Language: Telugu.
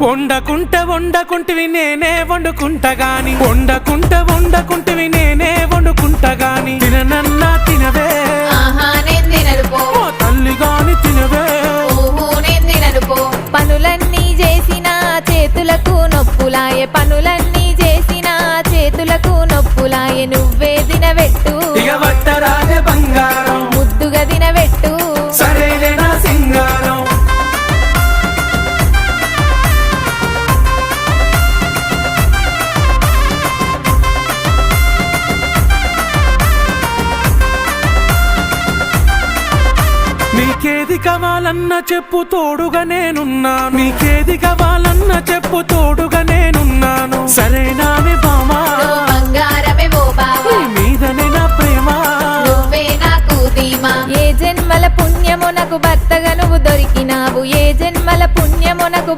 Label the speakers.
Speaker 1: వండకుంటివి నేనే వండుకుంటా గాని వండకుంటివి నేనే వండుకుంటా గాని తిననన్నా తినవే
Speaker 2: నేను తినను పో
Speaker 1: ఓ తల్లి గాని తినవే
Speaker 2: నేను తినను పో పనులన్నీ చేసిన చేతులకు నొప్పులాయే పనులన్నీ చేసిన చేతులకు నొప్పులాయే నువ్వే తినబెట్టు
Speaker 1: ఇక వట్టరాజే బంగారం
Speaker 2: ముద్దుగా తినబెట్టు
Speaker 1: సరేలే నా సింగారం నీకేది కావాలన్నా చెప్పు తోడుగా నేనున్నాను నీకేది కావాలన్నా చెప్పు తోడుగా నేనున్నాను సరేనానే బామా
Speaker 2: బంగారమే ఓ బావా
Speaker 1: నీ మీదనే నా ప్రేమ
Speaker 2: నువ్వే నాకు ధీమా ఏ జన్మల పుణ్యము నాకు భర్తగా నువ్వు దొరికినావు ఏ జన్మల పుణ్యము నాకు